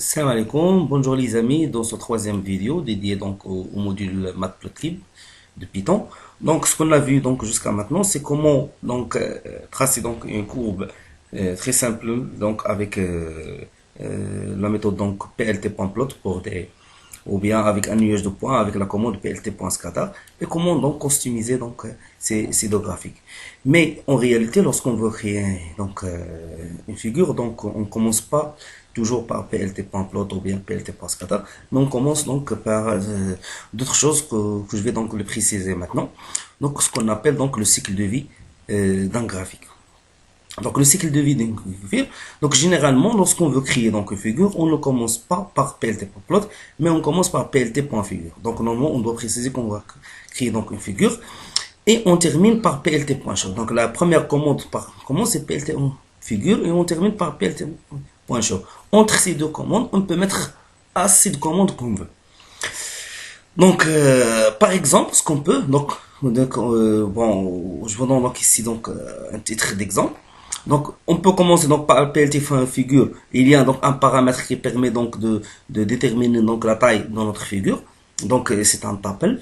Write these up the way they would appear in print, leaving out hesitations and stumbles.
Salam alaikum, bonjour les amis, dans ce troisième vidéo dédié donc au module Matplotlib de Python. Donc ce qu'on a vu donc jusqu'à maintenant, c'est comment donc tracer donc une courbe très simple donc avec la méthode donc plt.plot pour des ou bien avec un nuage de points avec la commande plt.scatter et comment donc customiser donc ces deux graphiques. Mais en réalité, lorsqu'on veut créer donc une figure, donc on commence pas toujours par plt.plot ou bien plt.scatter, mais on commence donc par d'autres choses que je vais donc le préciser maintenant. Donc ce qu'on appelle donc le cycle de vie d'un graphique. Donc le cycle de vie d'une figure. Donc généralement, lorsqu'on veut créer donc une figure, on ne commence pas par plt.plot, mais on commence par plt.figure. Donc normalement, on doit préciser qu'on va créer donc une figure et on termine par plt.show. Donc la première commande par commence c'est plt.figure et on termine par plt.show. Entre ces deux commandes, on peut mettre assez de commandes qu'on veut. Donc par exemple, ce qu'on peut bon, je vous donne donc ici donc un titre d'exemple. Donc, on peut commencer donc par PLT figure. Il y a donc un paramètre qui permet donc de déterminer donc la taille de notre figure. Donc, c'est un tuple.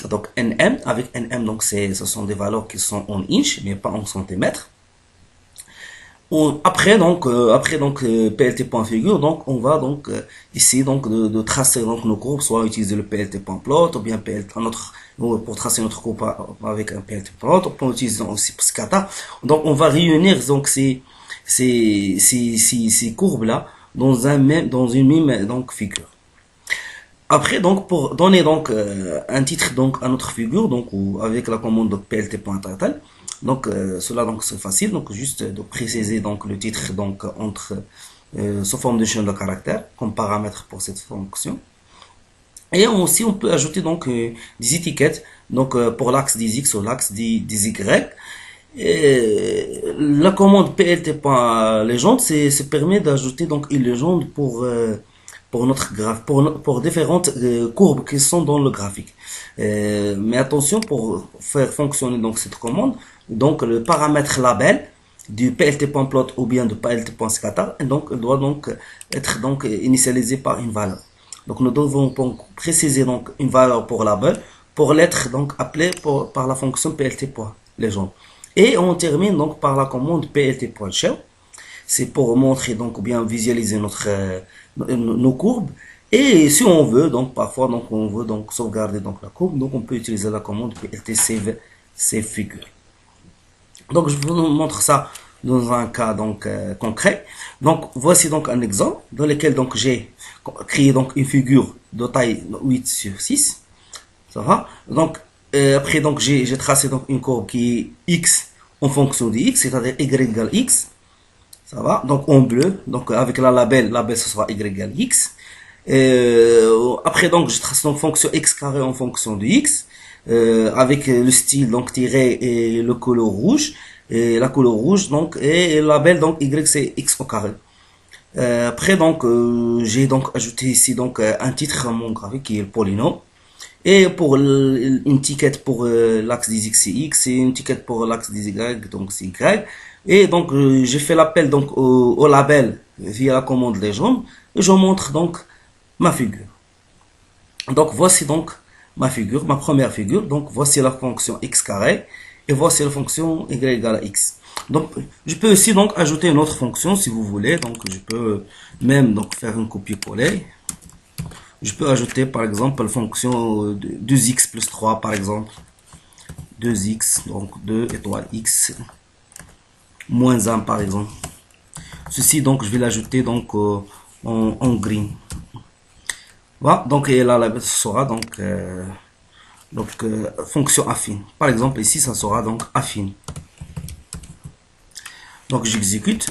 Donc, nm avec nm donc ce sont des valeurs qui sont en inch mais pas en centimètres. Après donc plt.figure, donc on va donc essayer donc de tracer donc nos courbes, soit utiliser le plt.plot ou bien plt notre pour tracer notre courbe avec un plt.plot, on peut utiliser aussi scata. Donc on va réunir donc ces courbes là dans une même donc figure. Après, donc, pour donner donc un titre donc à notre figure, donc ou avec la commande donc, plt.title, donc cela donc c'est facile, donc juste de préciser donc le titre donc entre sous forme de chaîne de caractères comme paramètre pour cette fonction. Et aussi on peut ajouter donc des étiquettes donc pour l'axe des x ou l'axe des y. Et la commande plt.legend c'est permet d'ajouter donc une légende pour notre graphe, pour différentes courbes qui sont dans le graphique. Mais attention pour faire fonctionner donc cette commande, donc le paramètre label du plt.plot ou bien de plt.scatter, donc doit donc être donc initialisé par une valeur. Donc nous devons donc préciser donc une valeur pour label pour l'être donc appelé par la fonction plt.legend. Et on termine donc par la commande plt.show. C'est pour montrer donc ou bien visualiser nos courbes. Et si on veut, donc parfois donc on veut donc sauvegarder donc la courbe, donc on peut utiliser la commande plt save figure. Donc je vous montre ça dans un cas donc concret. Donc voici donc un exemple dans lequel donc j'ai créé donc une figure de taille 8 sur 6. Ça va? Donc après donc j'ai tracé donc une courbe qui est x en fonction de x, c'est-à-dire y égale x. Ça va? Donc en bleu, donc avec label ce sera y égale x. Après donc je trace donc fonction x carré en fonction de x avec le style donc tiré et le couleur rouge et la couleur rouge donc et le label donc y c'est x au carré. Après donc j'ai donc ajouté ici donc un titre à mon graphique qui est le polynôme et pour une étiquette pour l'axe des x c'est x et une étiquette pour l'axe des y donc c'est y. Et donc j'ai fait l'appel donc au label via la commande légende et je montre donc ma figure. Donc voici donc ma figure, ma première figure. Donc voici la fonction x carré et voici la fonction y égale à x. Donc je peux aussi donc ajouter une autre fonction si vous voulez. Donc je peux même donc faire un copier-coller. Je peux ajouter par exemple la fonction 2x plus 3 par exemple. 2x, donc 2 étoile x, moins 1 par exemple. Ceci donc je vais l'ajouter donc en green. Voilà, donc et là ce sera donc fonction affine. Par exemple ici ça sera donc affine. Donc j'exécute.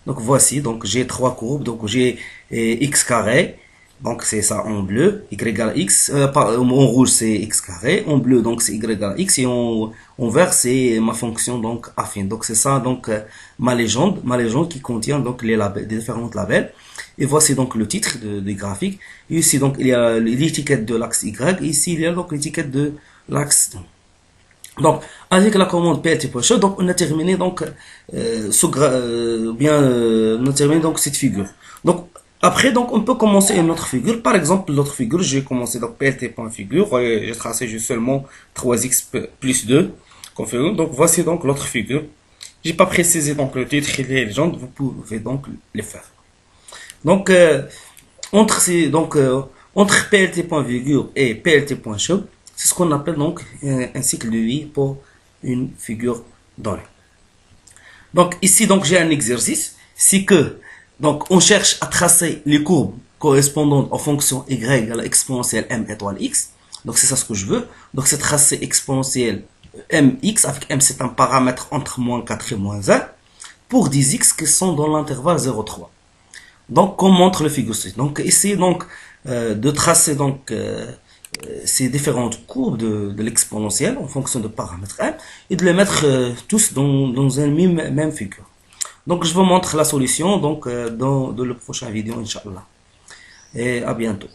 Donc voici donc j'ai trois courbes. Donc j'ai x carré. Donc c'est ça en bleu, y égale x, en rouge c'est x carré, en bleu donc c'est y égale x et en vert c'est ma fonction donc affine. Donc c'est ça donc ma légende qui contient donc les labels, les différents labels. Et voici donc le titre du graphique. Et ici donc il y a l'étiquette de l'axe y, et ici il y a donc l'étiquette de l'axe. Donc avec la commande plt.show, donc on a terminé donc on a terminé donc cette figure. Donc Après, donc, on peut commencer une autre figure. Par exemple, l'autre figure, j'ai commencé donc plt.figure. J'ai tracé juste seulement 3x plus 2 comme figure. Donc, voici donc l'autre figure. J'ai pas précisé donc le titre et les légendes. Vous pouvez donc les faire. Donc, entre plt.figure et plt.show, c'est ce qu'on appelle donc un cycle de vie pour une figure donnée. Donc ici donc j'ai un exercice, c'est que donc on cherche à tracer les courbes correspondantes aux fonctions y à l'exponentielle m étoile x. Donc c'est ça ce que je veux. Donc c'est tracer exponentielle mx avec m c'est un paramètre entre moins 4 et moins 1 pour 10x qui sont dans l'intervalle 0,3. Donc comme montre le figure 6. Donc essayez donc de tracer donc ces différentes courbes de l'exponentielle en fonction de paramètre m et de les mettre tous dans un même figure. Donc je vous montre la solution donc dans le prochain vidéo, Inch'Allah. Et à bientôt.